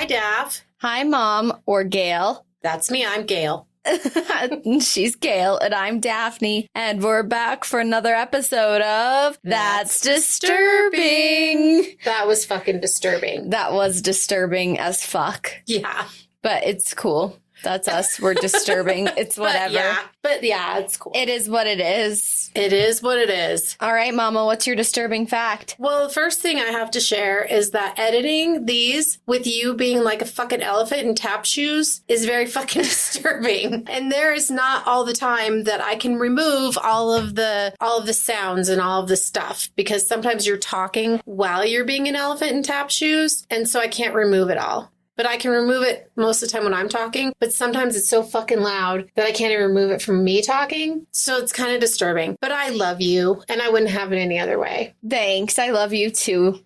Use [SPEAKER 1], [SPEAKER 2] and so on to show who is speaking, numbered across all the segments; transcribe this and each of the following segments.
[SPEAKER 1] Hi, Daph.
[SPEAKER 2] Hi, Mom, or Gail.
[SPEAKER 1] That's me. I'm Gail.
[SPEAKER 2] She's Gail, and I'm Daphne, and we're back for another episode of That's Disturbing.
[SPEAKER 1] That was fucking disturbing.
[SPEAKER 2] That was disturbing as fuck.
[SPEAKER 1] Yeah.
[SPEAKER 2] But it's cool. That's us. We're disturbing. It's whatever.
[SPEAKER 1] But yeah, it's cool.
[SPEAKER 2] It is what it is.
[SPEAKER 1] It is what it is.
[SPEAKER 2] All right, Mama, what's your disturbing fact?
[SPEAKER 1] Well, the first thing I have to share is that editing these with you being like a fucking elephant in tap shoes is very fucking disturbing. And there is not all the time that I can remove all of the sounds and all of the stuff, because sometimes you're talking while you're being an elephant in tap shoes, and so I can't remove it all. But I can remove it most of the time when I'm talking. But sometimes it's so fucking loud that I can't even remove it from me talking. So it's kind of disturbing. But I love you, and I wouldn't have it any other way.
[SPEAKER 2] Thanks. I love you too.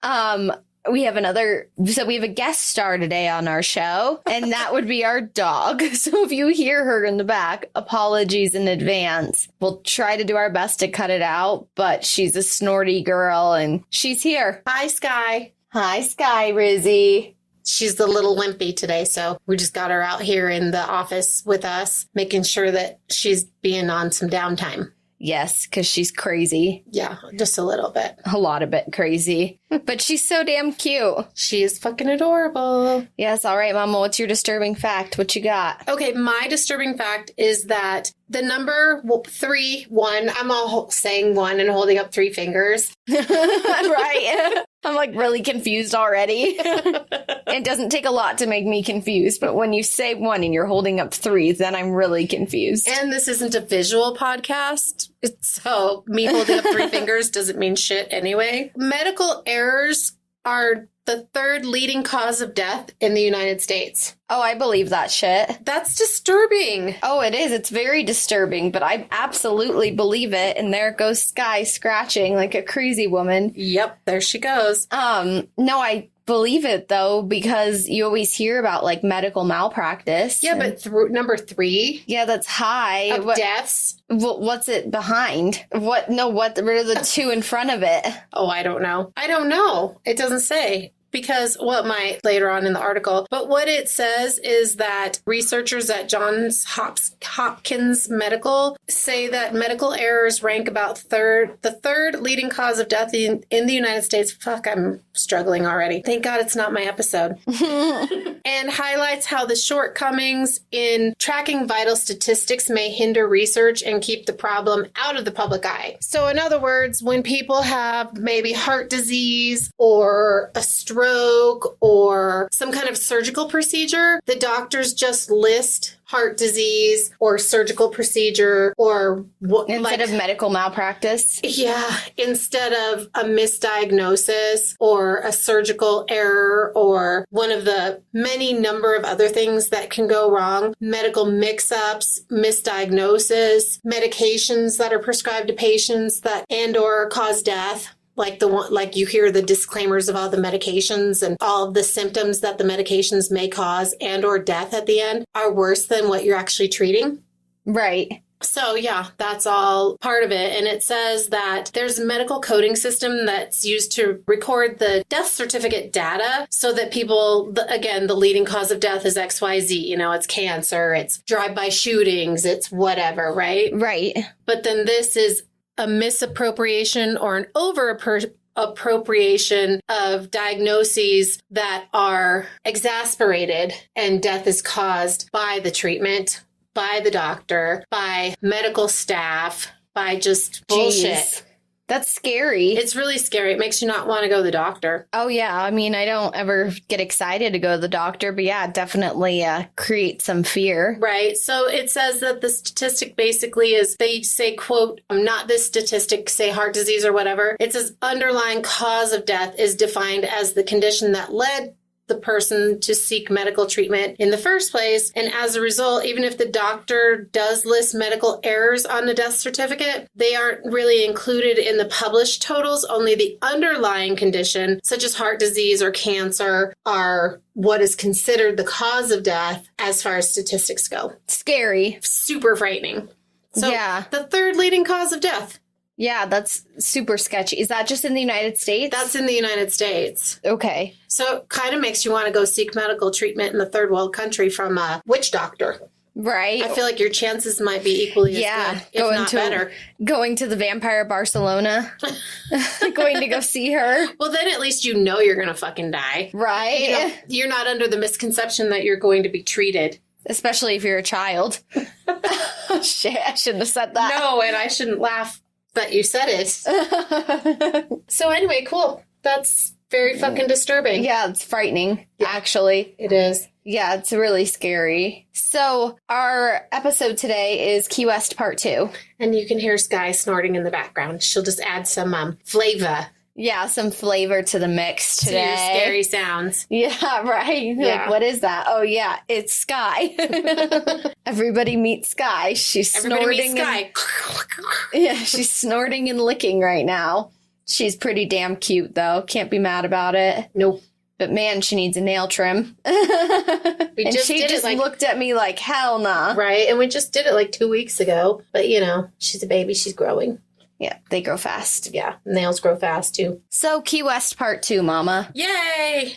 [SPEAKER 2] We have a guest star today on our show, and that would be our dog. So if you hear her in the back, apologies in advance. We'll try to do our best to cut it out, but she's a snorty girl, and she's here.
[SPEAKER 1] Hi, Sky.
[SPEAKER 2] Hi, Sky Rizzy.
[SPEAKER 1] She's a little limpy today, so we just got her out here in the office with us, making sure that she's being on some downtime.
[SPEAKER 2] Yes, because she's crazy.
[SPEAKER 1] Yeah, just a little bit.
[SPEAKER 2] A lot of bit crazy. But she's so damn cute.
[SPEAKER 1] She is fucking adorable.
[SPEAKER 2] Yes, all right, Mama, what's your disturbing fact? What you got?
[SPEAKER 1] Okay, my disturbing fact is that the number 1, I'm all saying 1 and holding up 3 fingers.
[SPEAKER 2] Right. I'm like really confused already. It doesn't take a lot to make me confused, but when you say 1 and you're holding up 3, then I'm really confused.
[SPEAKER 1] And this isn't a visual podcast, so me holding up 3 fingers doesn't mean shit anyway. Medical errors are the 3rd leading cause of death in the United States.
[SPEAKER 2] Oh, I believe that shit.
[SPEAKER 1] That's disturbing.
[SPEAKER 2] Oh, it is. It's very disturbing, but I absolutely believe it. And there goes Sky scratching like a crazy woman.
[SPEAKER 1] Yep, there she goes.
[SPEAKER 2] No, I believe it though, because you always hear about like medical malpractice.
[SPEAKER 1] Yeah, but number 3.
[SPEAKER 2] Yeah, that's high.
[SPEAKER 1] Of deaths.
[SPEAKER 2] What's it are the 2 in front of it?
[SPEAKER 1] Oh, I don't know. It doesn't say. Because later on in the article, but what it says is that researchers at Johns Hopkins Medical say that medical errors rank about the third leading cause of death in the United States. Fuck, I'm struggling already. Thank God it's not my episode. And highlights how the shortcomings in tracking vital statistics may hinder research and keep the problem out of the public eye. So in other words, when people have maybe heart disease or a stroke or some kind of surgical procedure, the doctors just list heart disease or surgical procedure or
[SPEAKER 2] instead of medical malpractice.
[SPEAKER 1] Yeah, instead of a misdiagnosis or a surgical error or one of the many number of other things that can go wrong, medical mix-ups, misdiagnosis, medications that are prescribed to patients that and or cause death. Like you hear the disclaimers of all the medications and all of the symptoms that the medications may cause and or death at the end are worse than what you're actually treating.
[SPEAKER 2] Right.
[SPEAKER 1] So yeah, that's all part of it. And it says that there's a medical coding system that's used to record the death certificate data so that people, again, the leading cause of death is XYZ. It's cancer, it's drive-by shootings, it's whatever, right?
[SPEAKER 2] Right.
[SPEAKER 1] But then this is a misappropriation or an over-appropriation of diagnoses that are exasperated, and death is caused by the treatment, by the doctor, by medical staff, by just bullshit.
[SPEAKER 2] Jeez. That's scary.
[SPEAKER 1] It's really scary. It makes you not want to go to the doctor.
[SPEAKER 2] Oh, yeah. I mean, I don't ever get excited to go to the doctor, but yeah, definitely create some fear.
[SPEAKER 1] Right. So it says that the statistic basically is, they say, quote, not this statistic, say heart disease or whatever. It says underlying cause of death is defined as the condition that led the person to seek medical treatment in the first place. And as a result, even if the doctor does list medical errors on the death certificate, they aren't really included in the published totals. Only the underlying condition, such as heart disease or cancer, are what is considered the cause of death as far as statistics go.
[SPEAKER 2] Scary.
[SPEAKER 1] Super frightening. So
[SPEAKER 2] yeah.
[SPEAKER 1] The 3rd leading cause of death.
[SPEAKER 2] Yeah, that's super sketchy. Is that just in the United States?
[SPEAKER 1] That's in the United States.
[SPEAKER 2] Okay.
[SPEAKER 1] So it kind of makes you want to go seek medical treatment in a third world country from a witch doctor.
[SPEAKER 2] Right.
[SPEAKER 1] I feel like your chances might be equally as good, if not better.
[SPEAKER 2] Going to the Vampire Barcelona. Going to go see her.
[SPEAKER 1] Well, then at least you know you're going to fucking die.
[SPEAKER 2] Right.
[SPEAKER 1] You know, you're not under the misconception that you're going to be treated.
[SPEAKER 2] Especially if you're a child. Shit, I shouldn't have said that.
[SPEAKER 1] No, and I shouldn't laugh that you said it. So anyway, cool. That's very fucking disturbing.
[SPEAKER 2] Yeah, it's frightening, actually.
[SPEAKER 1] It is.
[SPEAKER 2] Yeah, it's really scary. So our episode today is Key West Part 2.
[SPEAKER 1] And you can hear Sky snorting in the background. She'll just add some flavor.
[SPEAKER 2] Yeah, some flavor to the mix today.
[SPEAKER 1] To your scary sounds.
[SPEAKER 2] Yeah, right.
[SPEAKER 1] Yeah.
[SPEAKER 2] Like, what is that? Oh, yeah, it's Sky. Everybody meet Sky. She's
[SPEAKER 1] Everybody
[SPEAKER 2] snorting.
[SPEAKER 1] meet Sky.
[SPEAKER 2] Yeah, she's snorting and licking right now. She's pretty damn cute, though. Can't be mad about it.
[SPEAKER 1] Nope.
[SPEAKER 2] But man, she needs a nail trim.
[SPEAKER 1] And
[SPEAKER 2] she just looked at me like, hell nah.
[SPEAKER 1] Right, and we just did it like 2 weeks ago. But, you know, she's a baby. She's growing.
[SPEAKER 2] Yeah, they grow fast.
[SPEAKER 1] Yeah, nails grow fast, too.
[SPEAKER 2] So, Key West Part 2, Mama.
[SPEAKER 1] Yay!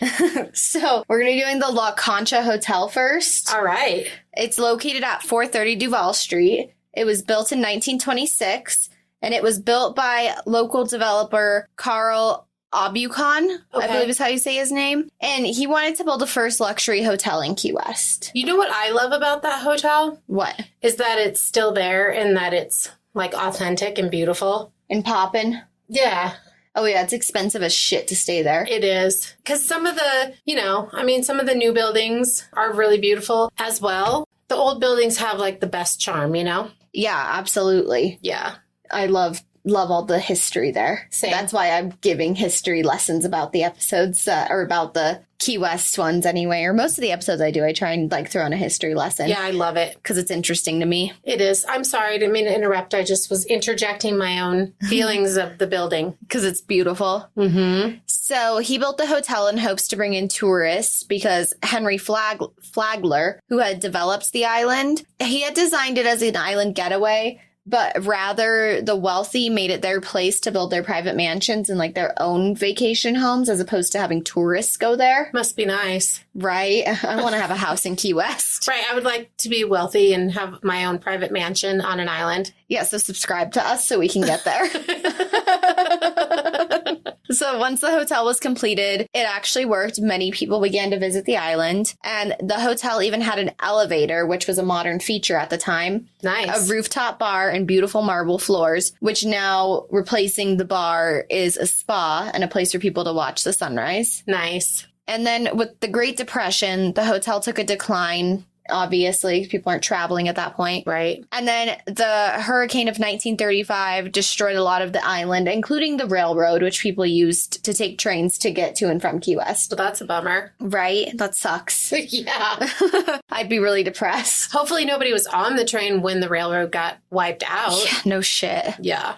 [SPEAKER 2] So, we're going to be doing the La Concha Hotel first.
[SPEAKER 1] All right.
[SPEAKER 2] It's located at 430 Duval Street. It was built in 1926, and it was built by local developer Carl Abucon, I believe is how you say his name. And he wanted to build the first luxury hotel in Key West.
[SPEAKER 1] You know what I love about that hotel?
[SPEAKER 2] What?
[SPEAKER 1] Is that it's still there and that it's, like, authentic and beautiful.
[SPEAKER 2] And poppin'?
[SPEAKER 1] Yeah.
[SPEAKER 2] Oh, yeah, it's expensive as shit to stay there.
[SPEAKER 1] It is. Because some of the, some of the new buildings are really beautiful as well. The old buildings have, like, the best charm, you know?
[SPEAKER 2] Yeah, absolutely.
[SPEAKER 1] Yeah.
[SPEAKER 2] I love all the history there.
[SPEAKER 1] Same.
[SPEAKER 2] That's why I'm giving history lessons about the episodes, or about the Key West ones anyway, or most of the episodes I do, I try and like throw in a history lesson.
[SPEAKER 1] Yeah, I love it.
[SPEAKER 2] Because it's interesting to me.
[SPEAKER 1] It is. I'm sorry, I didn't mean to interrupt. I just was interjecting my own feelings of the building.
[SPEAKER 2] Because it's beautiful.
[SPEAKER 1] Mm-hmm.
[SPEAKER 2] So he built the hotel in hopes to bring in tourists because Henry Flagler, who had developed the island, he had designed it as an island getaway, but rather the wealthy made it their place to build their private mansions and like their own vacation homes as opposed to having tourists go there.
[SPEAKER 1] Must be nice.
[SPEAKER 2] Right? I want to have a house in Key West.
[SPEAKER 1] Right. I would like to be wealthy and have my own private mansion on an island.
[SPEAKER 2] Yeah, so subscribe to us so we can get there. So once the hotel was completed, it actually worked. Many people began to visit the island. And the hotel even had an elevator, which was a modern feature at the time.
[SPEAKER 1] Nice.
[SPEAKER 2] A rooftop bar and beautiful marble floors, which now replacing the bar is a spa and a place for people to watch the sunrise.
[SPEAKER 1] Nice.
[SPEAKER 2] And then with the Great Depression, the hotel took a decline. Obviously, people aren't traveling at that point.
[SPEAKER 1] Right.
[SPEAKER 2] And then the hurricane of 1935 destroyed a lot of the island, including the railroad, which people used to take trains to get to and from Key West.
[SPEAKER 1] Well, that's a bummer.
[SPEAKER 2] Right? That sucks.
[SPEAKER 1] Yeah.
[SPEAKER 2] I'd be really depressed.
[SPEAKER 1] Hopefully nobody was on the train when the railroad got wiped out.
[SPEAKER 2] Yeah, no shit.
[SPEAKER 1] Yeah.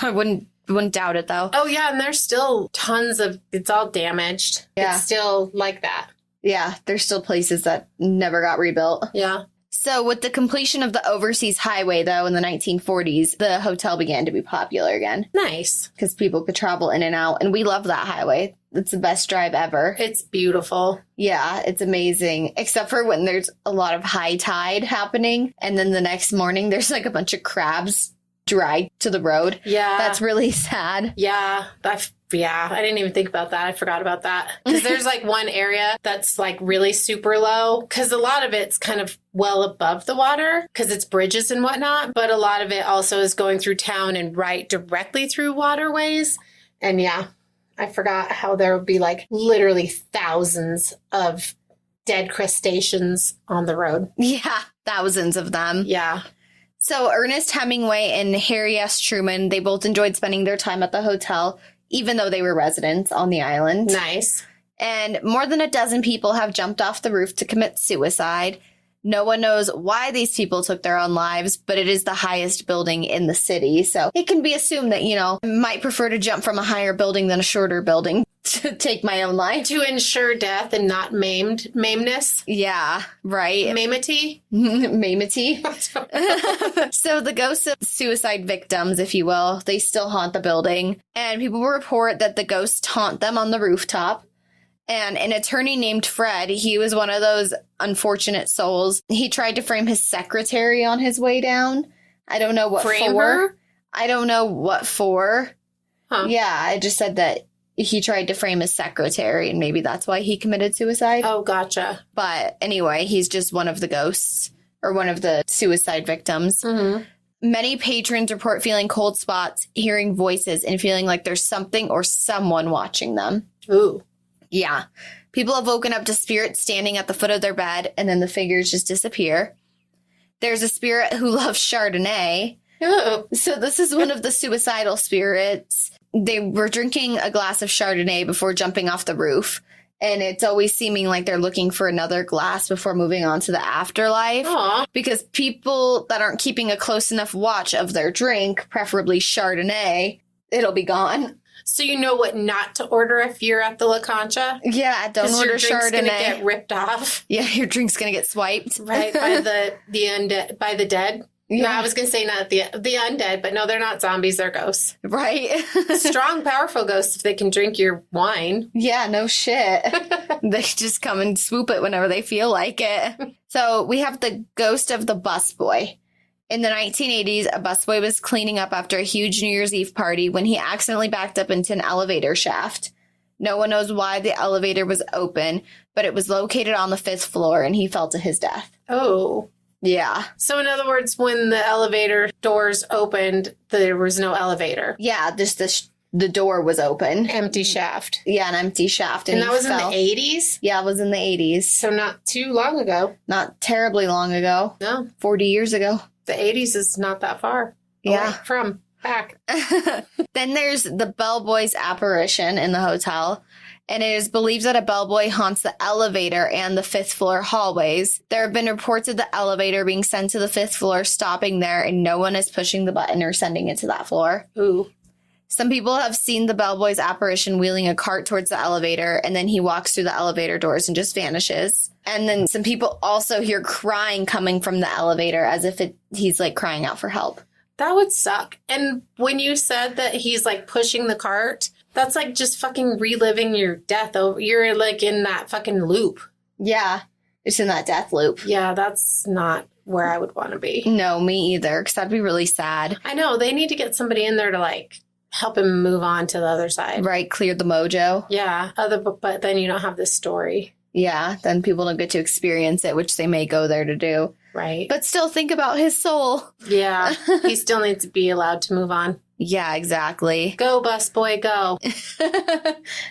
[SPEAKER 2] I wouldn't doubt it, though.
[SPEAKER 1] Oh, yeah. And there's still tons of, it's all damaged.
[SPEAKER 2] Yeah.
[SPEAKER 1] It's still like that.
[SPEAKER 2] Yeah, there's still places that never got rebuilt.
[SPEAKER 1] Yeah.
[SPEAKER 2] So with the completion of the overseas highway, though, in the 1940s, the hotel began to be popular again.
[SPEAKER 1] Nice.
[SPEAKER 2] Because people could travel in and out. And we love that highway. It's the best drive ever.
[SPEAKER 1] It's beautiful.
[SPEAKER 2] Yeah, it's amazing. Except for when there's a lot of high tide happening. And then the next morning, there's like a bunch of crabs dragged to the road.
[SPEAKER 1] Yeah.
[SPEAKER 2] That's really sad.
[SPEAKER 1] Yeah. I didn't even think about that. I forgot about that. Because there's like one area that's like really super low. Because a lot of it's kind of well above the water because it's bridges and whatnot. But a lot of it also is going through town and right directly through waterways. And yeah, I forgot how there would be like literally thousands of dead crustaceans on the road.
[SPEAKER 2] Yeah, thousands of them.
[SPEAKER 1] Yeah.
[SPEAKER 2] So Ernest Hemingway and Harry S. Truman, they both enjoyed spending their time at the hotel, even though they were residents on the island.
[SPEAKER 1] Nice.
[SPEAKER 2] And more than a dozen people have jumped off the roof to commit suicide. No one knows why these people took their own lives, but it is the highest building in the city. So it can be assumed that, might prefer to jump from a higher building than a shorter building. to take my own life.
[SPEAKER 1] To ensure death and not maimeness.
[SPEAKER 2] Yeah, right.
[SPEAKER 1] Maimity?
[SPEAKER 2] Maimity. So the ghosts of suicide victims, if you will, they still haunt the building. And people report that the ghosts haunt them on the rooftop. And an attorney named Fred, he was one of those unfortunate souls. He tried to frame his secretary on his way down. I don't know what
[SPEAKER 1] Frame
[SPEAKER 2] for.
[SPEAKER 1] her?
[SPEAKER 2] I don't know what for.
[SPEAKER 1] Huh.
[SPEAKER 2] Yeah, I just said that he tried to frame his secretary, and maybe that's why he committed suicide.
[SPEAKER 1] Oh, gotcha.
[SPEAKER 2] But anyway, he's just one of the ghosts, or one of the suicide victims.
[SPEAKER 1] Mm-hmm.
[SPEAKER 2] Many patrons report feeling cold spots, hearing voices, and feeling like there's something or someone watching them.
[SPEAKER 1] Ooh.
[SPEAKER 2] Yeah. People have woken up to spirits standing at the foot of their bed, and then the figures just disappear. There's a spirit who loves Chardonnay.
[SPEAKER 1] Ooh.
[SPEAKER 2] So this is one of the suicidal spirits. They were drinking a glass of Chardonnay before jumping off the roof. And it's always seeming like they're looking for another glass before moving on to the afterlife.
[SPEAKER 1] Aw.
[SPEAKER 2] Because people that aren't keeping a close enough watch of their drink, preferably Chardonnay, it'll be gone.
[SPEAKER 1] So you know what not to order if you're at the La Concha?
[SPEAKER 2] Yeah, don't order
[SPEAKER 1] your drink's
[SPEAKER 2] Chardonnay.
[SPEAKER 1] gonna get ripped off.
[SPEAKER 2] Yeah, your drink's gonna get swiped.
[SPEAKER 1] Right, by the undead, by the dead.
[SPEAKER 2] Yeah.
[SPEAKER 1] No, I was going to say not the undead, but no, they're not zombies. They're ghosts.
[SPEAKER 2] Right.
[SPEAKER 1] Strong, powerful ghosts if they can drink your wine.
[SPEAKER 2] Yeah, no shit. They just come and swoop it whenever they feel like it. So we have the ghost of the busboy. In the 1980s, a busboy was cleaning up after a huge New Year's Eve party when he accidentally backed up into an elevator shaft. No one knows why the elevator was open, but it was located on the 5th floor and he fell to his death.
[SPEAKER 1] Oh.
[SPEAKER 2] Yeah.
[SPEAKER 1] So in other words, when the elevator doors opened, there was no elevator.
[SPEAKER 2] Yeah, just the door was open.
[SPEAKER 1] Empty shaft.
[SPEAKER 2] Yeah, an empty shaft.
[SPEAKER 1] And
[SPEAKER 2] he
[SPEAKER 1] that was
[SPEAKER 2] fell.
[SPEAKER 1] in the 80s?
[SPEAKER 2] Yeah, it was in the 80s.
[SPEAKER 1] So not too long ago.
[SPEAKER 2] Not terribly long ago.
[SPEAKER 1] No.
[SPEAKER 2] 40 years ago.
[SPEAKER 1] The 80s is not that far.
[SPEAKER 2] Yeah.
[SPEAKER 1] Away from. Back.
[SPEAKER 2] Then there's the bellboy's apparition in the hotel. And it is believed that a bellboy haunts the elevator and the 5th floor hallways. There have been reports of the elevator being sent to the 5th floor, stopping there, and no one is pushing the button or sending it to that floor.
[SPEAKER 1] Ooh.
[SPEAKER 2] Some people have seen the bellboy's apparition wheeling a cart towards the elevator, and then he walks through the elevator doors and just vanishes. And then some people also hear crying coming from the elevator as if he's like crying out for help.
[SPEAKER 1] That would suck. And when you said that he's like pushing the cart, that's like just fucking reliving your death. You're like in that fucking loop.
[SPEAKER 2] Yeah, it's in that death loop.
[SPEAKER 1] Yeah, that's not where I would want to be.
[SPEAKER 2] No, me either, because that'd be really sad.
[SPEAKER 1] I know. They need to get somebody in there to like help him move on to the other side.
[SPEAKER 2] Right, clear the mojo.
[SPEAKER 1] Yeah, but then you don't have this story.
[SPEAKER 2] Yeah, then people don't get to experience it, which they may go there to do.
[SPEAKER 1] Right.
[SPEAKER 2] But still think about his soul.
[SPEAKER 1] Yeah, he still needs to be allowed to move on.
[SPEAKER 2] Yeah, exactly.
[SPEAKER 1] Go, busboy, go.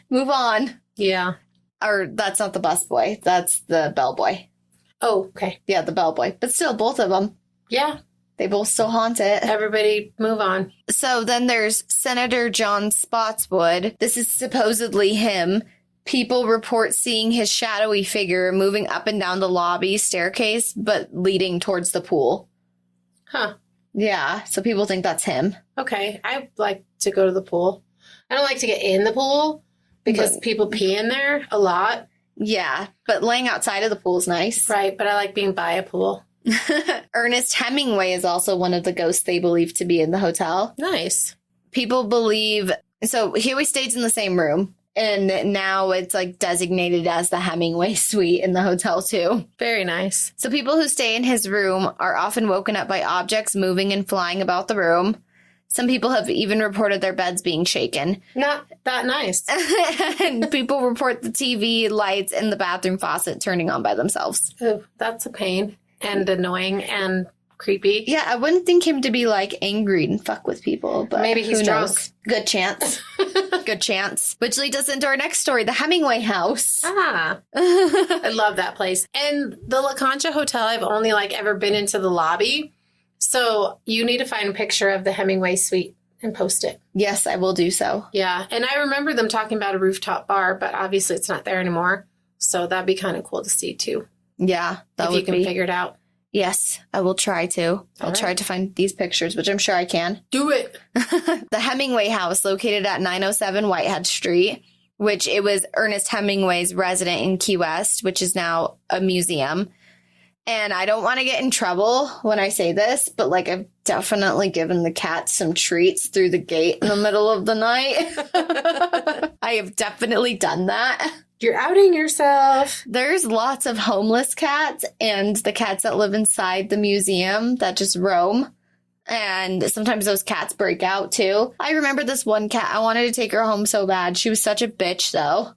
[SPEAKER 2] Move on.
[SPEAKER 1] Yeah.
[SPEAKER 2] Or that's not the busboy. That's the bellboy.
[SPEAKER 1] Oh, okay.
[SPEAKER 2] Yeah, the bellboy. But still, both of them.
[SPEAKER 1] Yeah.
[SPEAKER 2] They both still haunt it.
[SPEAKER 1] Everybody move on.
[SPEAKER 2] So then there's Senator John Spotswood. This is supposedly him. People report seeing his shadowy figure moving up and down the lobby staircase, but leading towards the pool.
[SPEAKER 1] Huh.
[SPEAKER 2] Yeah, so people think that's him.
[SPEAKER 1] Okay. I like to go to the pool. I don't like to get in the pool because people pee in there a lot.
[SPEAKER 2] Yeah, but laying outside of the pool is nice.
[SPEAKER 1] Right. But I like being by a pool.
[SPEAKER 2] Ernest Hemingway is also one of the ghosts they believe to be in the hotel.
[SPEAKER 1] Nice.
[SPEAKER 2] People believe, so he always stays in the same room. And now it's like designated as the Hemingway suite in the hotel too.
[SPEAKER 1] Very nice.
[SPEAKER 2] So people who stay in his room are often woken up by objects moving and flying about the room. Some people have even reported their beds being shaken.
[SPEAKER 1] Not that nice.
[SPEAKER 2] And people report the TV, lights, and the bathroom faucet turning on by themselves.
[SPEAKER 1] Oh, that's a pain and annoying and creepy.
[SPEAKER 2] Yeah, I wouldn't think him to be like angry and fuck with people, but
[SPEAKER 1] Maybe he's
[SPEAKER 2] who
[SPEAKER 1] drunk.
[SPEAKER 2] knows? Good chance. Good chance. Which leads us into our next story, the Hemingway house.
[SPEAKER 1] Ah, I love that place. And the La Concha Hotel, I've only like ever been into the lobby. So you need to find a picture of the Hemingway suite and post it.
[SPEAKER 2] Yes, I will do so.
[SPEAKER 1] Yeah. And I remember them talking about a rooftop bar, but obviously it's not there anymore. So that'd be kind of cool to see too.
[SPEAKER 2] Yeah, that
[SPEAKER 1] if
[SPEAKER 2] would
[SPEAKER 1] you can
[SPEAKER 2] be.
[SPEAKER 1] figure it out.
[SPEAKER 2] Yes, I will try to. I'll
[SPEAKER 1] right.
[SPEAKER 2] try to find these pictures, which I'm sure I can.
[SPEAKER 1] Do it.
[SPEAKER 2] The Hemingway house, located at 907 Whitehead Street. which it was Ernest Hemingway's residence in Key West, which is now a museum. And I don't want to get in trouble when I say this, but like I've definitely given the cat some treats through the gate in the middle of the night. I have definitely done that.
[SPEAKER 1] You're outing yourself.
[SPEAKER 2] There's lots of homeless cats and the cats that live inside the museum that just roam. And sometimes those cats break out too. I remember this one cat. I wanted to take her home so bad. She was such a bitch though.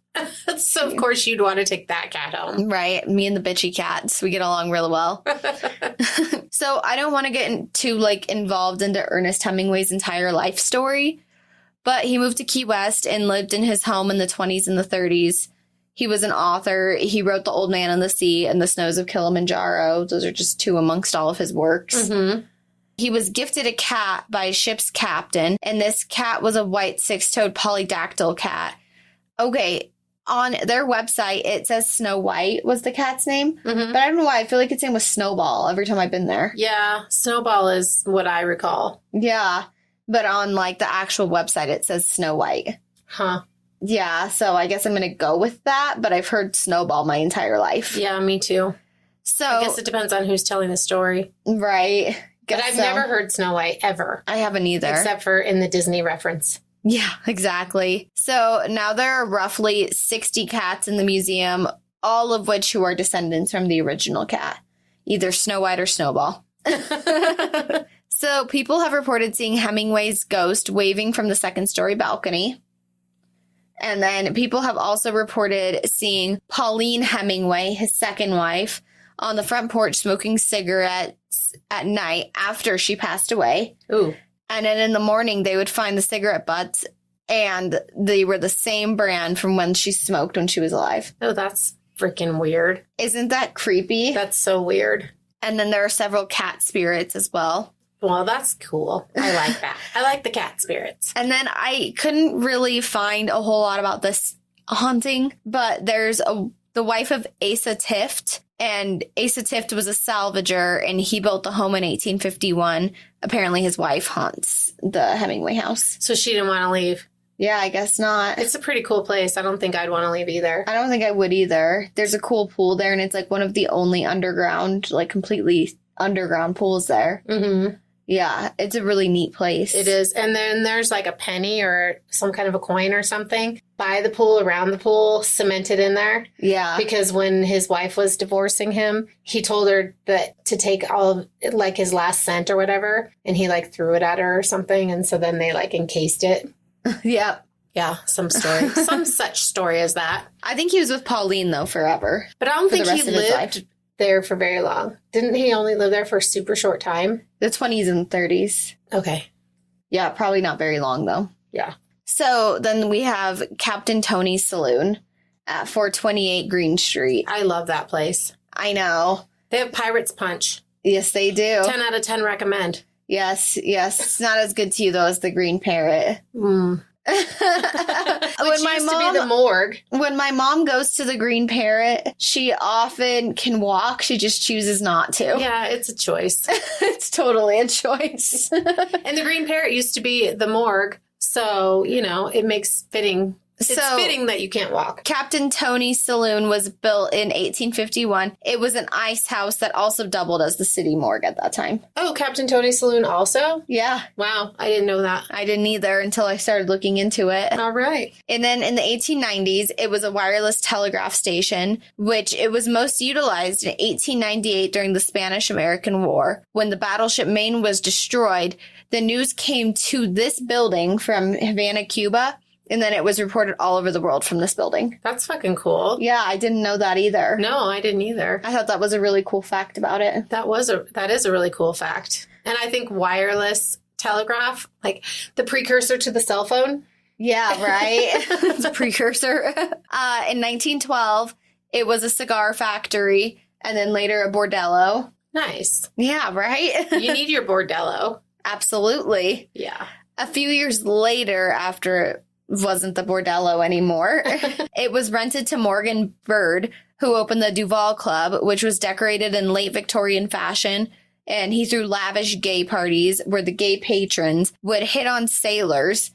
[SPEAKER 1] So of course you'd want to take that cat home.
[SPEAKER 2] Right. Me and the bitchy cats. We get along really well. So I don't want to get too involved into Ernest Hemingway's entire life story. But he moved to Key West and lived in his home in the 20s and the 30s. He was an author. He wrote The Old Man and the Sea and The Snows of Kilimanjaro. Those are just two amongst all of his works.
[SPEAKER 1] Mm-hmm.
[SPEAKER 2] He was gifted a cat by a ship's captain, and this cat was a white six-toed polydactyl cat. Okay, on their website, it says Snow White was the cat's name, but I don't know why. I feel like its name was Snowball every time I've been there.
[SPEAKER 1] Yeah, Snowball is what I recall.
[SPEAKER 2] Yeah, but on the actual website, it says Snow White.
[SPEAKER 1] Huh.
[SPEAKER 2] Yeah, so I guess I'm going to go with that, but I've heard Snowball my entire life.
[SPEAKER 1] Yeah, me too.
[SPEAKER 2] So
[SPEAKER 1] I guess it depends on who's telling the story.
[SPEAKER 2] Right.
[SPEAKER 1] But I've never heard Snow White, ever.
[SPEAKER 2] I haven't either.
[SPEAKER 1] Except for in the Disney reference.
[SPEAKER 2] Yeah, exactly. So now there are roughly 60 cats in the museum, all of which who are descendants from the original cat, either Snow White or Snowball. So people have reported seeing Hemingway's ghost waving from the second-story balcony. And then people have also reported seeing Pauline Hemingway, his second wife, on the front porch smoking cigarettes at night after she passed away.
[SPEAKER 1] Ooh.
[SPEAKER 2] And then in the morning, they would find the cigarette butts, and they were the same brand from when she smoked when she was alive.
[SPEAKER 1] Oh, that's freaking weird.
[SPEAKER 2] Isn't that creepy?
[SPEAKER 1] That's so weird.
[SPEAKER 2] And then there are several cat spirits as well.
[SPEAKER 1] Well, that's cool. I like that. I like the cat spirits.
[SPEAKER 2] And then I couldn't really find a whole lot about this haunting, but there's the wife of Asa Tift. And Asa Tift was a salvager, and he built the home in 1851. Apparently, his wife haunts the Hemingway house.
[SPEAKER 1] So she didn't want to leave.
[SPEAKER 2] Yeah, I guess not.
[SPEAKER 1] It's a pretty cool place. I don't think I'd want to leave either.
[SPEAKER 2] I don't think I would either. There's a cool pool there, and it's one of the only underground, completely underground pools there.
[SPEAKER 1] Mm-hmm.
[SPEAKER 2] Yeah, it's a really neat place.
[SPEAKER 1] It is. And then there's a penny or some kind of a coin or something by the pool, around the pool, cemented in there.
[SPEAKER 2] Yeah.
[SPEAKER 1] Because when his wife was divorcing him, he told her that to take all of his last cent or whatever, and he threw it at her or something. And so then they encased it.
[SPEAKER 2] Yep.
[SPEAKER 1] Yeah, some story. Some such story as that.
[SPEAKER 2] I think he was with Pauline, though, forever.
[SPEAKER 1] But I don't
[SPEAKER 2] for
[SPEAKER 1] think
[SPEAKER 2] the rest
[SPEAKER 1] he
[SPEAKER 2] of his
[SPEAKER 1] lived
[SPEAKER 2] life.
[SPEAKER 1] there for very long. Didn't he only live there for a super short time?
[SPEAKER 2] The 20s and 30s.
[SPEAKER 1] Okay.
[SPEAKER 2] Yeah, probably not very long, though.
[SPEAKER 1] Yeah.
[SPEAKER 2] So then we have Captain Tony's Saloon at 428 Green Street.
[SPEAKER 1] I love that place.
[SPEAKER 2] I know.
[SPEAKER 1] They have Pirate's Punch.
[SPEAKER 2] Yes, they do.
[SPEAKER 1] 10 out of 10 recommend.
[SPEAKER 2] Yes. It's not as good to you, though, as the Green Parrot.
[SPEAKER 1] Mm. Which used to be the morgue.
[SPEAKER 2] When my mom goes to the Green Parrot, she often can walk. She just chooses not to.
[SPEAKER 1] Yeah, it's a choice.
[SPEAKER 2] It's totally a choice.
[SPEAKER 1] And the Green Parrot used to be the morgue. So, it makes fitting. It's fitting that you can't walk.
[SPEAKER 2] Captain Tony's Saloon was built in 1851. It was an ice house that also doubled as the city morgue at that time.
[SPEAKER 1] Oh, Captain Tony's Saloon also?
[SPEAKER 2] Yeah.
[SPEAKER 1] Wow, I didn't know that.
[SPEAKER 2] I didn't either until I started looking into it.
[SPEAKER 1] All right.
[SPEAKER 2] And then in the 1890s, it was a wireless telegraph station, which it was most utilized in 1898 during the Spanish-American War. When the battleship Maine was destroyed, the news came to this building from Havana, Cuba, and then it was reported all over the world from this building.
[SPEAKER 1] That's fucking cool.
[SPEAKER 2] Yeah, I didn't know that either.
[SPEAKER 1] No, I didn't either.
[SPEAKER 2] I thought that was a really cool fact about it.
[SPEAKER 1] That is a really cool fact. And I think wireless telegraph, the precursor to the cell phone.
[SPEAKER 2] Yeah, right? It's a precursor. In 1912, it was a cigar factory, and then later a bordello.
[SPEAKER 1] Nice.
[SPEAKER 2] Yeah, right?
[SPEAKER 1] You need your bordello.
[SPEAKER 2] Absolutely.
[SPEAKER 1] Yeah.
[SPEAKER 2] A few years later, after it wasn't the bordello anymore, it was rented to Morgan Bird, who opened the Duval Club, which was decorated in late Victorian fashion. And he threw lavish gay parties where the gay patrons would hit on sailors.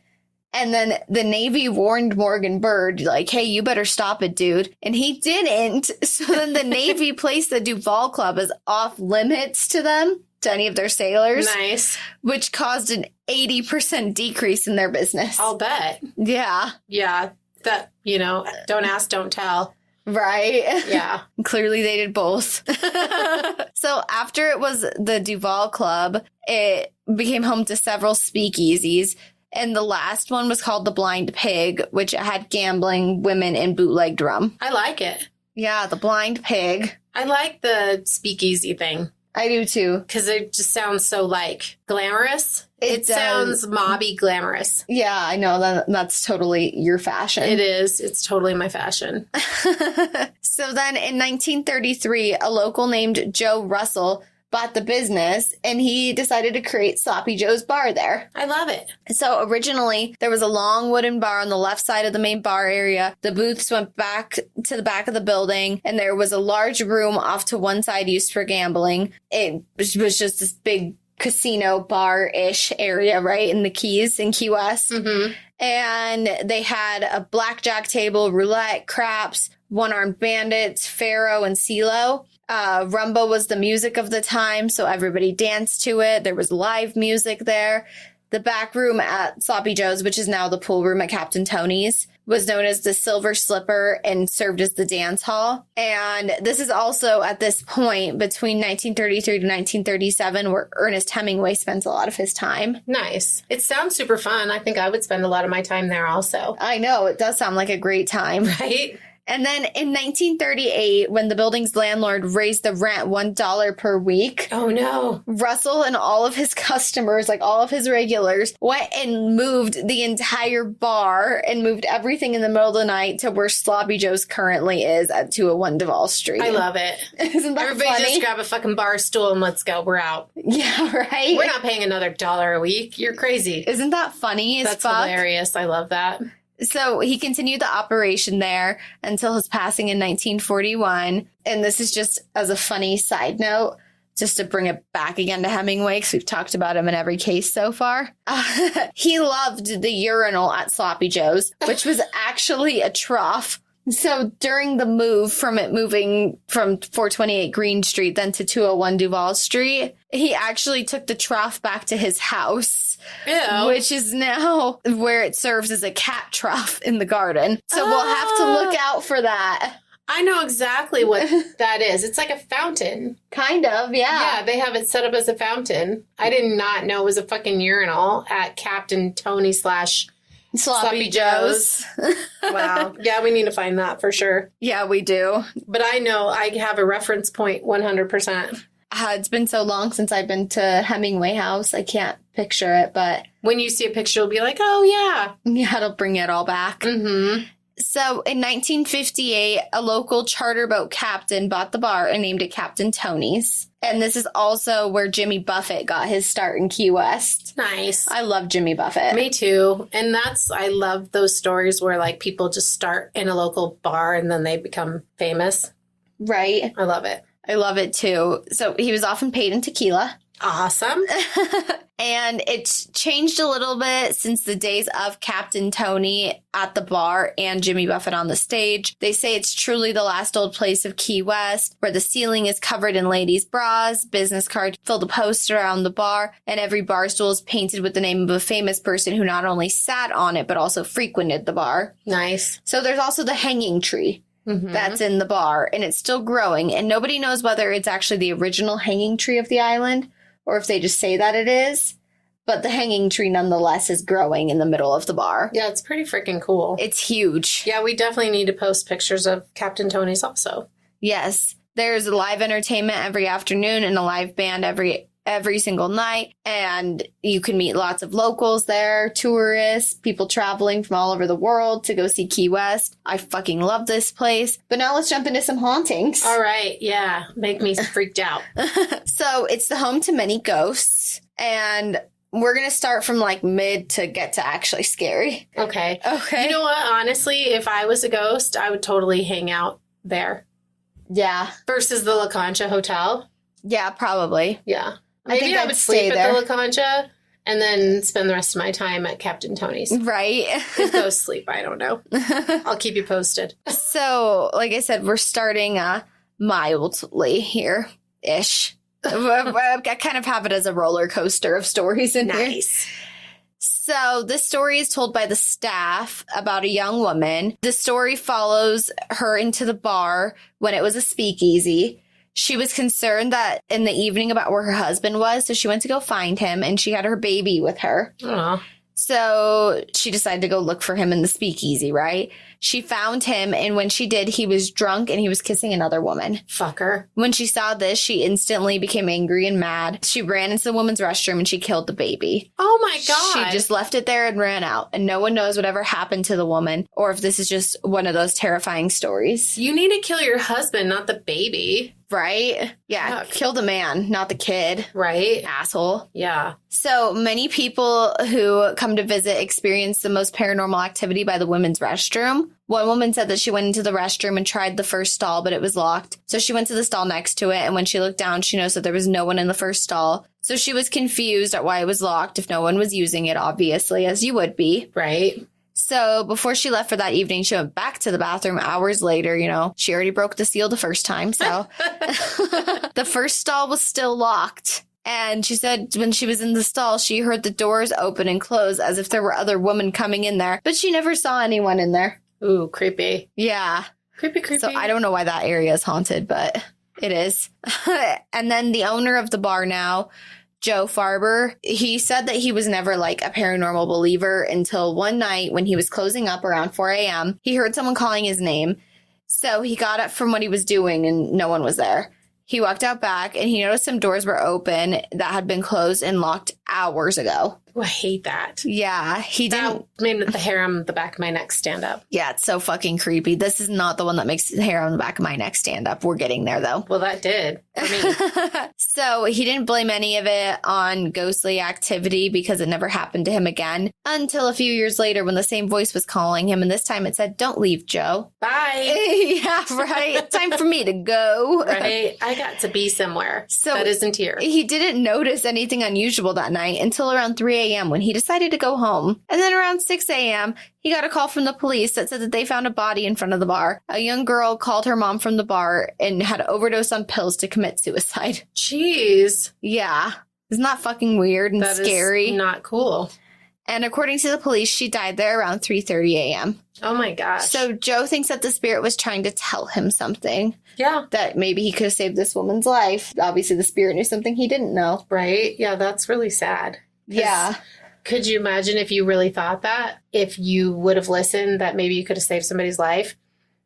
[SPEAKER 2] And then the Navy warned Morgan Bird, like, hey, you better stop it, dude. And he didn't. So then the Navy placed the Duval Club as off limits to them, to any of their sailors.
[SPEAKER 1] Nice.
[SPEAKER 2] Which caused an 80% decrease in their business.
[SPEAKER 1] I'll bet.
[SPEAKER 2] Yeah.
[SPEAKER 1] Yeah. That, don't ask, don't tell.
[SPEAKER 2] Right.
[SPEAKER 1] Yeah.
[SPEAKER 2] Clearly they did both. So after it was the Duval Club, it became home to several speakeasies. And the last one was called the Blind Pig, which had gambling, women, and bootlegged rum.
[SPEAKER 1] I like it.
[SPEAKER 2] Yeah, the Blind Pig.
[SPEAKER 1] I like the speakeasy thing.
[SPEAKER 2] I do too.
[SPEAKER 1] Because it just sounds so, glamorous. It
[SPEAKER 2] does.
[SPEAKER 1] sounds mobby glamorous.
[SPEAKER 2] Yeah, I know. That's totally your fashion.
[SPEAKER 1] It is. It's totally my fashion.
[SPEAKER 2] So then in 1933, a local named Joe Russell bought the business, and he decided to create Sloppy Joe's Bar there.
[SPEAKER 1] I love it.
[SPEAKER 2] So originally, there was a long wooden bar on the left side of the main bar area. The booths went back to the back of the building, and there was a large room off to one side used for gambling. It was just this big casino bar-ish area, right, in the Keys, in Key West.
[SPEAKER 1] Mm-hmm.
[SPEAKER 2] And they had a blackjack table, roulette, craps, one-armed bandits, faro, and CeeLo. Rumba was the music of the time, so everybody danced to it. There was live music there. The back room at Sloppy Joe's, which is now the pool room at Captain Tony's, was known as the Silver Slipper and served as the dance hall. And this is also at this point between 1933 to 1937 where Ernest Hemingway spends a lot of his time.
[SPEAKER 1] Nice. It sounds super fun. I think I would spend a lot of my time there also.
[SPEAKER 2] I know, it does sound like a great time.
[SPEAKER 1] Right?
[SPEAKER 2] And then in 1938, when the building's landlord raised the rent $1 per week.
[SPEAKER 1] Oh, no.
[SPEAKER 2] Russell and all of his customers, like all of his regulars, went and moved the entire bar and moved everything in the middle of the night to where Sloppy Joe's currently is at 201 Duval Street.
[SPEAKER 1] I love it.
[SPEAKER 2] Isn't that
[SPEAKER 1] Everybody
[SPEAKER 2] funny?
[SPEAKER 1] just grab a fucking bar stool and let's go. We're out.
[SPEAKER 2] Yeah, right?
[SPEAKER 1] We're not paying another $1 a week. You're crazy.
[SPEAKER 2] Isn't that funny as
[SPEAKER 1] That's
[SPEAKER 2] fuck?
[SPEAKER 1] hilarious. I love that.
[SPEAKER 2] So he continued the operation there until his passing in 1941. And this is just as a funny side note, just to bring it back again to Hemingway, because we've talked about him in every case so far. He loved the urinal at Sloppy Joe's, which was actually a trough. So during the moving from 428 Green Street then to 201 Duval Street, he actually took the trough back to his house,
[SPEAKER 1] Ew.
[SPEAKER 2] which is now where it serves as a cat trough in the garden. So we'll have to look out for that.
[SPEAKER 1] I know exactly what that is. It's like a fountain.
[SPEAKER 2] Kind of,
[SPEAKER 1] Yeah, they have it set up as a fountain. I did not know it was a fucking urinal at Captain Tony /
[SPEAKER 2] Sloppy Joe's.
[SPEAKER 1] Wow. Yeah, we need to find that for sure.
[SPEAKER 2] Yeah, we do.
[SPEAKER 1] But I know I have a reference point 100%.
[SPEAKER 2] It's been so long since I've been to Hemingway House. I can't picture it, but
[SPEAKER 1] When you see a picture, you'll be like, oh, yeah.
[SPEAKER 2] yeah, it'll bring it all back.
[SPEAKER 1] Mm-hmm.
[SPEAKER 2] So in 1958, a local charter boat captain bought the bar and named it Captain Tony's. And this is also where Jimmy Buffett got his start in Key West.
[SPEAKER 1] Nice.
[SPEAKER 2] I love Jimmy Buffett.
[SPEAKER 1] Me too. And I love those stories where people just start in a local bar and then they become famous.
[SPEAKER 2] Right.
[SPEAKER 1] I love it.
[SPEAKER 2] I love it too. So he was often paid in tequila.
[SPEAKER 1] Awesome.
[SPEAKER 2] And it's changed a little bit since the days of Captain Tony at the bar and Jimmy Buffett on the stage. They say it's truly the last old place of Key West, where the ceiling is covered in ladies' bras, business cards fill the poster around the bar, and every bar stool is painted with the name of a famous person who not only sat on it, but also frequented the bar.
[SPEAKER 1] Nice.
[SPEAKER 2] So there's also the hanging tree.
[SPEAKER 1] Mm-hmm.
[SPEAKER 2] That's in the bar, and it's still growing, and nobody knows whether it's actually the original hanging tree of the island or if they just say that it is. But the hanging tree nonetheless is growing in the middle of the bar.
[SPEAKER 1] Yeah, it's pretty freaking cool.
[SPEAKER 2] It's huge.
[SPEAKER 1] Yeah, we definitely need to post pictures of Captain Tony's also.
[SPEAKER 2] Yes. There's live entertainment every afternoon and a live band every single night. And you can meet lots of locals there, tourists, people traveling from all over the world to go see Key West. I fucking love this place. But now let's jump into some hauntings.
[SPEAKER 1] All right. Yeah. Make me freaked out.
[SPEAKER 2] So it's the home to many ghosts. And we're going to start from mid to get to actually scary.
[SPEAKER 1] Okay.
[SPEAKER 2] Okay.
[SPEAKER 1] You know what? Honestly, if I was a ghost, I would totally hang out there.
[SPEAKER 2] Yeah.
[SPEAKER 1] Versus the La Concha Hotel.
[SPEAKER 2] Yeah, probably.
[SPEAKER 1] Yeah.
[SPEAKER 2] I think
[SPEAKER 1] Maybe I
[SPEAKER 2] I'd
[SPEAKER 1] would
[SPEAKER 2] stay
[SPEAKER 1] sleep
[SPEAKER 2] there.
[SPEAKER 1] at the La Concha and then spend the rest of my time at Captain Tony's.
[SPEAKER 2] Right.
[SPEAKER 1] Could go sleep. I don't know. I'll keep you posted.
[SPEAKER 2] So, like I said, we're starting mildly here-ish. I kind of have it as a roller coaster of stories in here.
[SPEAKER 1] Nice.
[SPEAKER 2] So this story is told by the staff about a young woman. The story follows her into the bar when it was a speakeasy. She was concerned that in the evening about where her husband was, so she went to go find him, and she had her baby with her.
[SPEAKER 1] Aw.
[SPEAKER 2] So she decided to go look for him in the speakeasy, right? She found him, and when she did, he was drunk and he was kissing another woman.
[SPEAKER 1] Fucker.
[SPEAKER 2] When she saw this, she instantly became angry and mad. She ran into the woman's restroom and she killed the baby.
[SPEAKER 1] Oh my God.
[SPEAKER 2] She just left it there and ran out. And no one knows whatever happened to the woman or if this is just one of those terrifying stories.
[SPEAKER 1] You need to kill your husband, not the baby.
[SPEAKER 2] Right? Yeah.
[SPEAKER 1] Fuck.
[SPEAKER 2] Kill the man, not the kid.
[SPEAKER 1] Right?
[SPEAKER 2] Asshole.
[SPEAKER 1] Yeah.
[SPEAKER 2] So many people who come to visit experience the most paranormal activity by the women's restroom. One woman said that she went into the restroom and tried the first stall, but it was locked. So she went to the stall next to it, and when she looked down, she noticed that there was no one in the first stall. So she was confused at why it was locked if no one was using it, obviously, as you would be.
[SPEAKER 1] Right.
[SPEAKER 2] So before she left for that evening, she went back to the bathroom hours later. You know, she already broke the seal the first time. So the first stall was still locked. And she said when she was in the stall, she heard the doors open and close as if there were other women coming in there. But she never saw anyone in there.
[SPEAKER 1] Ooh, creepy.
[SPEAKER 2] Yeah.
[SPEAKER 1] Creepy.
[SPEAKER 2] So I don't know why that area is haunted, but it is. And then the owner of the bar now, Joe Farber, he said that he was never like a paranormal believer until one night when he was closing up around 4 a.m. He heard someone calling his name. So he got up from what he was doing and no one was there. He walked out back and he noticed some doors were open that had been closed and locked hours ago.
[SPEAKER 1] Ooh, I hate that.
[SPEAKER 2] Yeah, he didn't.
[SPEAKER 1] That made the hair on the back of my neck stand up.
[SPEAKER 2] Yeah, it's so fucking creepy. This is not the one that makes the hair on the back of my neck stand up. We're getting there, though.
[SPEAKER 1] Well, that did for me.
[SPEAKER 2] So he didn't blame any of it on ghostly activity because it never happened to him again until a few years later when the same voice was calling him. And this time it said, "Don't leave, Joe."
[SPEAKER 1] Bye.
[SPEAKER 2] Yeah, right. Time for me to go.
[SPEAKER 1] Right. I got to be somewhere
[SPEAKER 2] So
[SPEAKER 1] that isn't here.
[SPEAKER 2] He didn't notice anything unusual that night until around 3 a.m. when he decided to go home. And then around 6 a.m., he got a call from the police that said that they found a body in front of the bar. A young girl called her mom from the bar and had overdosed on pills to commit suicide.
[SPEAKER 1] Jeez.
[SPEAKER 2] Yeah. Isn't that fucking weird and
[SPEAKER 1] That
[SPEAKER 2] scary?
[SPEAKER 1] is not cool.
[SPEAKER 2] And according to the police, she died there around 3:30 a.m.
[SPEAKER 1] Oh my gosh.
[SPEAKER 2] So Joe thinks that the spirit was trying to tell him something.
[SPEAKER 1] Yeah.
[SPEAKER 2] That maybe he could have saved this woman's life. Obviously, the spirit knew something he didn't know.
[SPEAKER 1] Right. Yeah, that's really sad. 'Cause
[SPEAKER 2] Yeah.
[SPEAKER 1] Could you imagine if you really thought that? If you would have listened, that maybe you could have saved somebody's life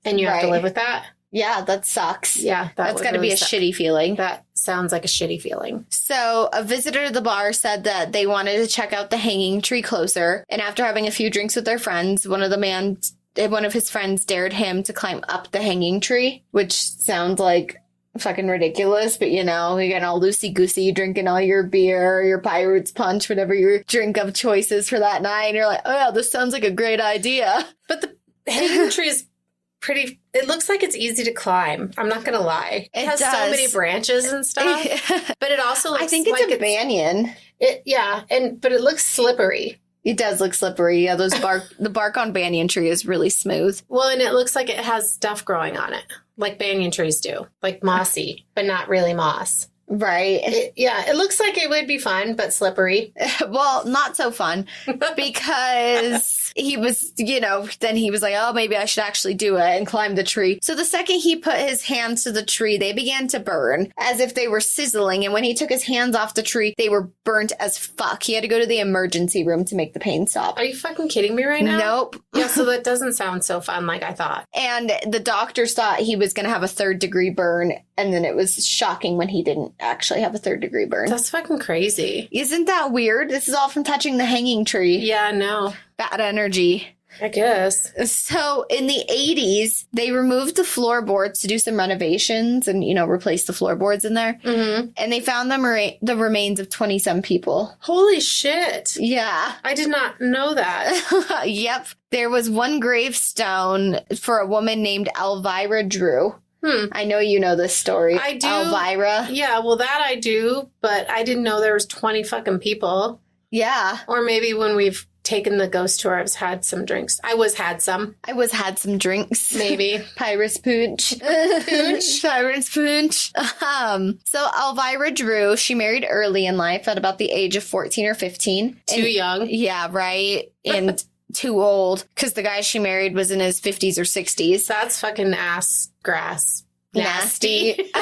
[SPEAKER 1] and you have to
[SPEAKER 2] Right.
[SPEAKER 1] live with that?
[SPEAKER 2] Yeah, that sucks.
[SPEAKER 1] Yeah.
[SPEAKER 2] That's got to be a shitty feeling.
[SPEAKER 1] That sounds like a shitty feeling.
[SPEAKER 2] So a visitor to the bar said that they wanted to check out the hanging tree closer. And after having a few drinks with their friends, one of his friends dared him to climb up the hanging tree, which sounds like fucking ridiculous. But, you know, you're getting all loosey-goosey, drinking all your beer, your Pirate's Punch, whatever your drink of choice is for that night. And you're like, oh, yeah, this sounds like a great idea.
[SPEAKER 1] But the hanging tree is pretty, it looks like it's easy to climb. I'm not going to lie. It has
[SPEAKER 2] does.
[SPEAKER 1] so many branches and stuff. But it also looks
[SPEAKER 2] I think it's
[SPEAKER 1] like
[SPEAKER 2] a banyan.
[SPEAKER 1] But it looks slippery.
[SPEAKER 2] It does look slippery. Yeah, the bark on banyan tree is really smooth.
[SPEAKER 1] Well, and it looks like it has stuff growing on it, like banyan trees do, like mossy, but not really moss.
[SPEAKER 2] Right.
[SPEAKER 1] It looks like it would be fun, but slippery.
[SPEAKER 2] Well, not so fun because he was, then he was like, oh, maybe I should actually do it and climb the tree. So the second he put his hands to the tree, they began to burn as if they were sizzling. And when he took his hands off the tree, they were burnt as fuck. He had to go to the emergency room to make the pain stop.
[SPEAKER 1] Are you fucking kidding me right now?
[SPEAKER 2] Nope.
[SPEAKER 1] Yeah, so that doesn't sound so fun like I thought.
[SPEAKER 2] And the doctors thought he was going to have a 3rd-degree burn. And then it was shocking when he didn't actually have a 3rd-degree burn.
[SPEAKER 1] That's fucking crazy.
[SPEAKER 2] Isn't that weird? This is all from touching the hanging tree.
[SPEAKER 1] Yeah, no.
[SPEAKER 2] Bad energy.
[SPEAKER 1] I guess.
[SPEAKER 2] So in the 80s, they removed the floorboards to do some renovations and, replace the floorboards in there.
[SPEAKER 1] Mm-hmm.
[SPEAKER 2] And they found the remains of 20-some people.
[SPEAKER 1] Holy shit.
[SPEAKER 2] Yeah.
[SPEAKER 1] I did not know that.
[SPEAKER 2] Yep. There was one gravestone for a woman named Elvira Drew. I know you know this story.
[SPEAKER 1] I do.
[SPEAKER 2] Elvira.
[SPEAKER 1] Yeah, well, that I do, but I didn't know there was 20 fucking people.
[SPEAKER 2] Yeah.
[SPEAKER 1] Or maybe when we've taken the ghost tour, I've had some drinks. I had some.
[SPEAKER 2] Had some drinks.
[SPEAKER 1] Maybe.
[SPEAKER 2] Pirates Pooch. Pirates Pooch. So Elvira Drew, she married early in life at about the age of 14 or 15.
[SPEAKER 1] Too young.
[SPEAKER 2] Yeah, right. And too old because the guy she married was in his 50s or 60s.
[SPEAKER 1] That's fucking ass grass.
[SPEAKER 2] Nasty. And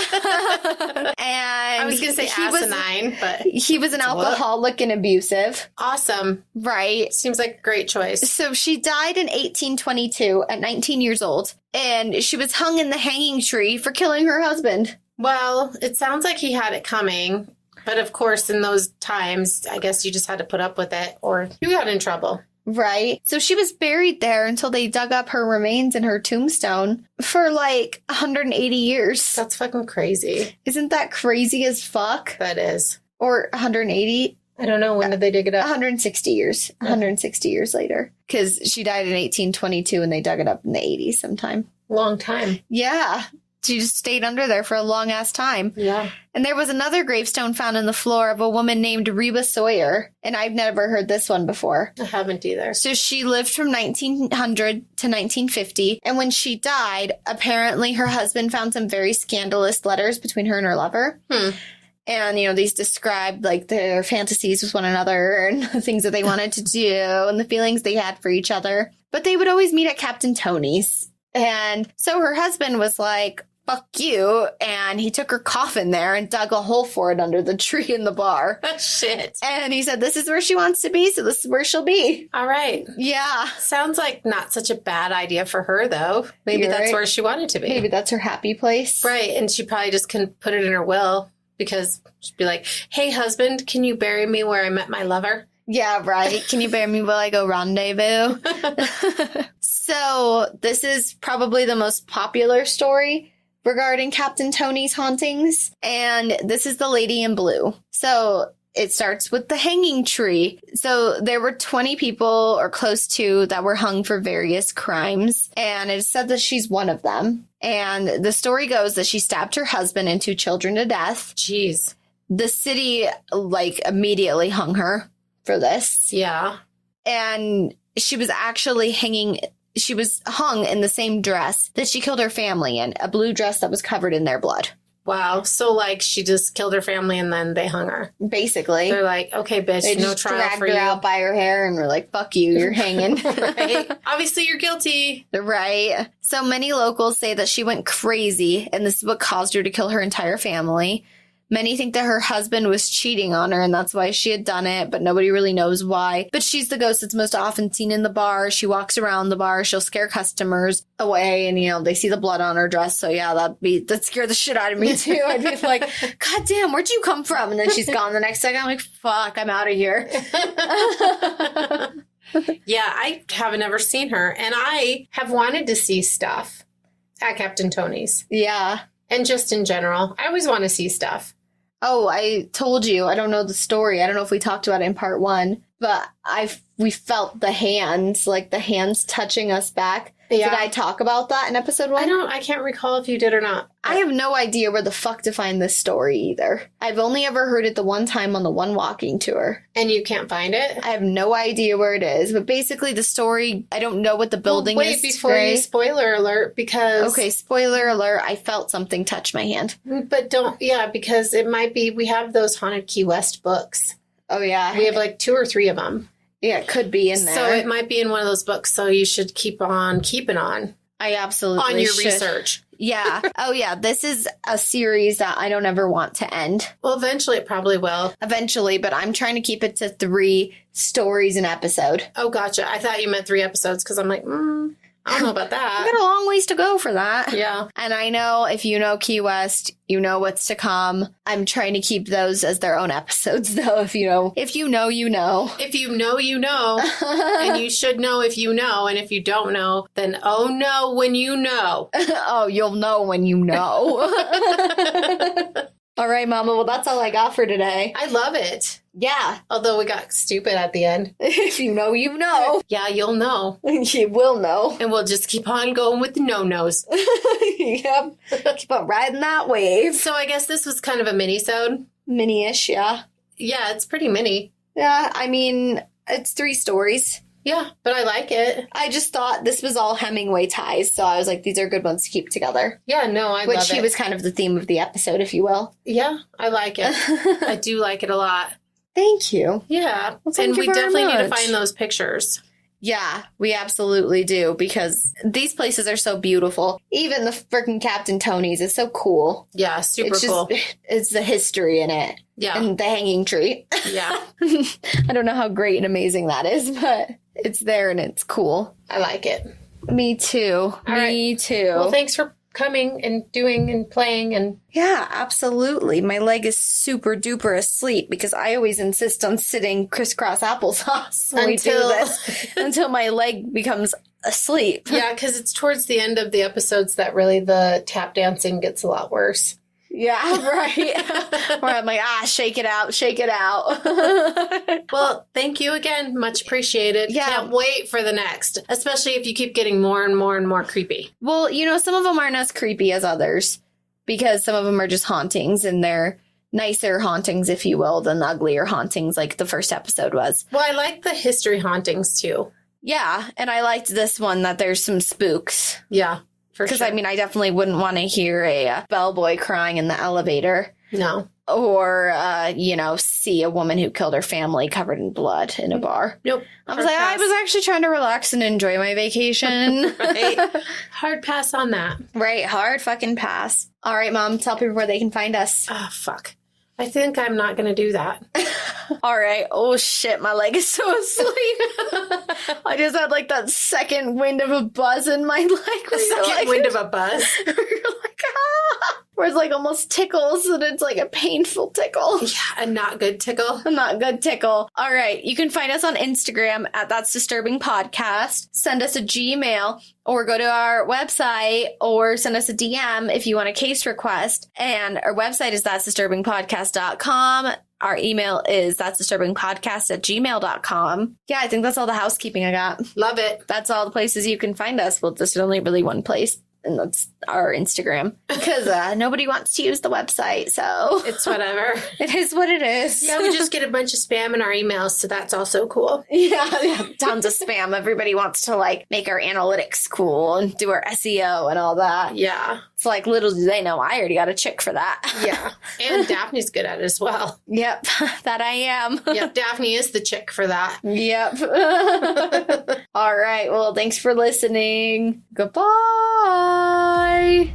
[SPEAKER 1] I was going to say asinine, but
[SPEAKER 2] he was an alcoholic and abusive.
[SPEAKER 1] Awesome.
[SPEAKER 2] Right.
[SPEAKER 1] Seems like a great choice.
[SPEAKER 2] So she died in 1822 at 19 years old, and she was hung in the hanging tree for killing her husband.
[SPEAKER 1] Well, it sounds like he had it coming, but of course, in those times, I guess you just had to put up with it or you got in trouble.
[SPEAKER 2] Right. So she was buried there until they dug up her remains in her tombstone for like 180 years.
[SPEAKER 1] That's fucking crazy.
[SPEAKER 2] Isn't that crazy as fuck?
[SPEAKER 1] That is.
[SPEAKER 2] Or 180?
[SPEAKER 1] I don't know. When did they dig it up?
[SPEAKER 2] 160 years. 160 years later. Because she died in 1822 and they dug it up in the 80s sometime.
[SPEAKER 1] Long time.
[SPEAKER 2] Yeah. She just stayed under there for a long ass time.
[SPEAKER 1] Yeah.
[SPEAKER 2] And there was another gravestone found in the floor of a woman named Reba Sawyer. And I've never heard this one before.
[SPEAKER 1] I haven't either.
[SPEAKER 2] So she lived from 1900 to 1950. And when she died, apparently her husband found some very scandalous letters between her and her lover. And, you know, these described like their fantasies with one another and the things that they wanted to do and the feelings they had for each other. But they would always meet at Captain Tony's. And so her husband was like, fuck you. And he took her coffin there and dug a hole for it under the tree in the bar.
[SPEAKER 1] Shit.
[SPEAKER 2] And he said, this is where she wants to be. So this is where she'll be.
[SPEAKER 1] All right.
[SPEAKER 2] Yeah.
[SPEAKER 1] Sounds like not such a bad idea for her, though. Maybe
[SPEAKER 2] You're
[SPEAKER 1] that's
[SPEAKER 2] right.
[SPEAKER 1] where she wanted to be.
[SPEAKER 2] Maybe that's her happy place.
[SPEAKER 1] Right. And she probably just can put it in her will because she'd be like, hey, husband, can you bury me where I met my lover?
[SPEAKER 2] Yeah, right. Can you bury me while I go rendezvous? So this is probably the most popular story regarding Captain Tony's hauntings. And this is the Lady in Blue. So it starts with the hanging tree. So there were 20 people or close to that were hung for various crimes. And it said that she's one of them. And the story goes that she stabbed her husband and 2 children to death.
[SPEAKER 1] Jeez.
[SPEAKER 2] The city, like, immediately hung her for this.
[SPEAKER 1] Yeah.
[SPEAKER 2] And she was actually she was hung in the same dress that she killed her family in, a blue dress that was covered in their blood.
[SPEAKER 1] Wow. So, like, she just killed her family and then they hung her.
[SPEAKER 2] Basically.
[SPEAKER 1] They're like, okay, bitch,
[SPEAKER 2] They
[SPEAKER 1] no
[SPEAKER 2] just
[SPEAKER 1] trial
[SPEAKER 2] dragged
[SPEAKER 1] for
[SPEAKER 2] her
[SPEAKER 1] you.
[SPEAKER 2] out by her hair and were like, fuck you, you're hanging.
[SPEAKER 1] Right. Obviously, you're guilty.
[SPEAKER 2] Right. So many locals say that she went crazy and this is what caused her to kill her entire family. Many think that her husband was cheating on her and that's why she had done it, but nobody really knows why. But she's the ghost that's most often seen in the bar. She walks around the bar. She'll scare customers away and, you know, they see the blood on her dress. So, yeah, that'd scare the shit out of me, too. I'd be like, God damn, where'd you come from? And then she's gone the next second. I'm like, fuck, I'm out of here.
[SPEAKER 1] Yeah, I haven't ever seen her. And I have wanted to see stuff at Captain Tony's.
[SPEAKER 2] Yeah.
[SPEAKER 1] And just in general. I always want to see stuff.
[SPEAKER 2] Oh, I told you, I don't know the story. I don't know if we talked about it in part 1, but we felt the hands, like the hands touching us back.
[SPEAKER 1] Yeah.
[SPEAKER 2] Did I talk about that in episode 1?
[SPEAKER 1] I can't recall if you did or not.
[SPEAKER 2] I have no idea where the fuck to find this story either. I've only ever heard it the one time on the one walking tour.
[SPEAKER 1] And you can't find it?
[SPEAKER 2] I have no idea where it is, but basically the story, I don't know what the building is.
[SPEAKER 1] Wait, before
[SPEAKER 2] today.
[SPEAKER 1] you spoiler alert, because...
[SPEAKER 2] Okay, spoiler alert, I felt something touch my hand.
[SPEAKER 1] But because it might be, we have those Haunted Key West books.
[SPEAKER 2] Oh, yeah.
[SPEAKER 1] We have like 2 or 3 of them.
[SPEAKER 2] Yeah, it could be in there.
[SPEAKER 1] So it might be in one of those books, so you should keep on keeping on.
[SPEAKER 2] I absolutely
[SPEAKER 1] On your
[SPEAKER 2] should.
[SPEAKER 1] research.
[SPEAKER 2] Yeah. Oh, yeah. This is a series that I don't ever want to end.
[SPEAKER 1] Well, eventually it probably will.
[SPEAKER 2] Eventually, but I'm trying to keep it to 3 stories an episode.
[SPEAKER 1] Oh, gotcha. I thought you meant 3 episodes because I'm like, I don't know about
[SPEAKER 2] I've
[SPEAKER 1] that.
[SPEAKER 2] got a long ways to go for that.
[SPEAKER 1] Yeah.
[SPEAKER 2] And I know if you know Key West, you know what's to come. I'm trying to keep those as their own episodes, though. If you know, you know.
[SPEAKER 1] If you know, you know. And you should know if you know. And if you don't know, then oh no when you know.
[SPEAKER 2] Oh, you'll know when you know. All right, Mama. Well, that's all I got for today.
[SPEAKER 1] I love it.
[SPEAKER 2] Yeah.
[SPEAKER 1] Although we got stupid at the end.
[SPEAKER 2] If you know, you know.
[SPEAKER 1] Yeah, you'll know.
[SPEAKER 2] You will know.
[SPEAKER 1] And we'll just keep on going with the no-nos.
[SPEAKER 2] Yep. Keep on riding that wave.
[SPEAKER 1] So I guess this was kind of a mini-sode.
[SPEAKER 2] Mini-ish, yeah.
[SPEAKER 1] Yeah, it's pretty mini.
[SPEAKER 2] Yeah, I mean, it's 3 stories.
[SPEAKER 1] Yeah, but I like it.
[SPEAKER 2] I just thought this was all Hemingway ties, so I was like, these are good ones to keep together.
[SPEAKER 1] Yeah, no, I love it.
[SPEAKER 2] Which he was kind of the theme of the episode, if you will.
[SPEAKER 1] Yeah, I like it. I do like it a lot.
[SPEAKER 2] Thank you.
[SPEAKER 1] Yeah,
[SPEAKER 2] Well, thank
[SPEAKER 1] and
[SPEAKER 2] you
[SPEAKER 1] we
[SPEAKER 2] very
[SPEAKER 1] definitely need to
[SPEAKER 2] much.
[SPEAKER 1] find those pictures.
[SPEAKER 2] Yeah, we absolutely do, because these places are so beautiful. Even the freaking Captain Tony's is so cool.
[SPEAKER 1] Yeah, super
[SPEAKER 2] It's just,
[SPEAKER 1] cool.
[SPEAKER 2] it's the history in it.
[SPEAKER 1] Yeah,
[SPEAKER 2] And the hanging tree.
[SPEAKER 1] yeah,
[SPEAKER 2] I don't know how great and amazing that is, but it's there and it's cool.
[SPEAKER 1] I like it.
[SPEAKER 2] Me too. Me too.
[SPEAKER 1] Well, thanks for coming and doing and playing and
[SPEAKER 2] Yeah, absolutely. My leg is super duper asleep because I always insist on sitting crisscross applesauce when we do this until my leg becomes asleep.
[SPEAKER 1] yeah, because it's towards the end of the episodes that really the tap dancing gets a lot worse.
[SPEAKER 2] Yeah, right. Where I'm like, shake it out, shake it out.
[SPEAKER 1] Well, thank you again. Much appreciated.
[SPEAKER 2] Yeah.
[SPEAKER 1] Can't wait for the next, especially if you keep getting more and more and more creepy.
[SPEAKER 2] Well, some of them aren't as creepy as others because some of them are just hauntings and they're nicer hauntings, if you will, than the uglier hauntings like the first episode was.
[SPEAKER 1] Well, I like the history hauntings too.
[SPEAKER 2] Yeah, and I liked this one that there's some spooks.
[SPEAKER 1] Yeah, for
[SPEAKER 2] Because,
[SPEAKER 1] sure.
[SPEAKER 2] I mean, I definitely wouldn't want to hear a bellboy crying in the elevator
[SPEAKER 1] No.
[SPEAKER 2] or, see a woman who killed her family covered in blood in a bar.
[SPEAKER 1] Nope.
[SPEAKER 2] I was like, I was actually trying to relax and enjoy my vacation.
[SPEAKER 1] Right. Hard pass on that.
[SPEAKER 2] Right. Hard fucking pass. All right, Mom, tell people where they can find us.
[SPEAKER 1] Oh, fuck. I think I'm not going to do that.
[SPEAKER 2] All right. Oh, shit. My leg is so asleep. I just had like that second wind of a buzz in my leg.
[SPEAKER 1] A second wind of a buzz.
[SPEAKER 2] You're like, where it's like almost tickles and it's like a painful tickle.
[SPEAKER 1] Yeah, a not good tickle.
[SPEAKER 2] A not good tickle. All right. You can find us on Instagram at That's Disturbing Podcast. Send us a Gmail or go to our website or send us a DM if you want a case request. And our website is that'sdisturbingpodcast.com. Our email is that'sdisturbingpodcast@gmail.com. Yeah, I think that's all the housekeeping I got.
[SPEAKER 1] Love it.
[SPEAKER 2] That's all the places you can find us. Well, there's only really one place, and that's our Instagram. Because nobody wants to use the website, so
[SPEAKER 1] It's whatever.
[SPEAKER 2] it is what it is.
[SPEAKER 1] Yeah, we just get a bunch of spam in our emails, so that's also cool.
[SPEAKER 2] Yeah, tons of spam. Everybody wants to make our analytics cool and do our SEO and all that.
[SPEAKER 1] Yeah.
[SPEAKER 2] It's like, little do they know, I already got a chick for that.
[SPEAKER 1] Yeah. And Daphne's good at it as well.
[SPEAKER 2] Yep, that I am.
[SPEAKER 1] Yep, Daphne is the chick for that.
[SPEAKER 2] Yep. All right. Well, thanks for listening. Goodbye.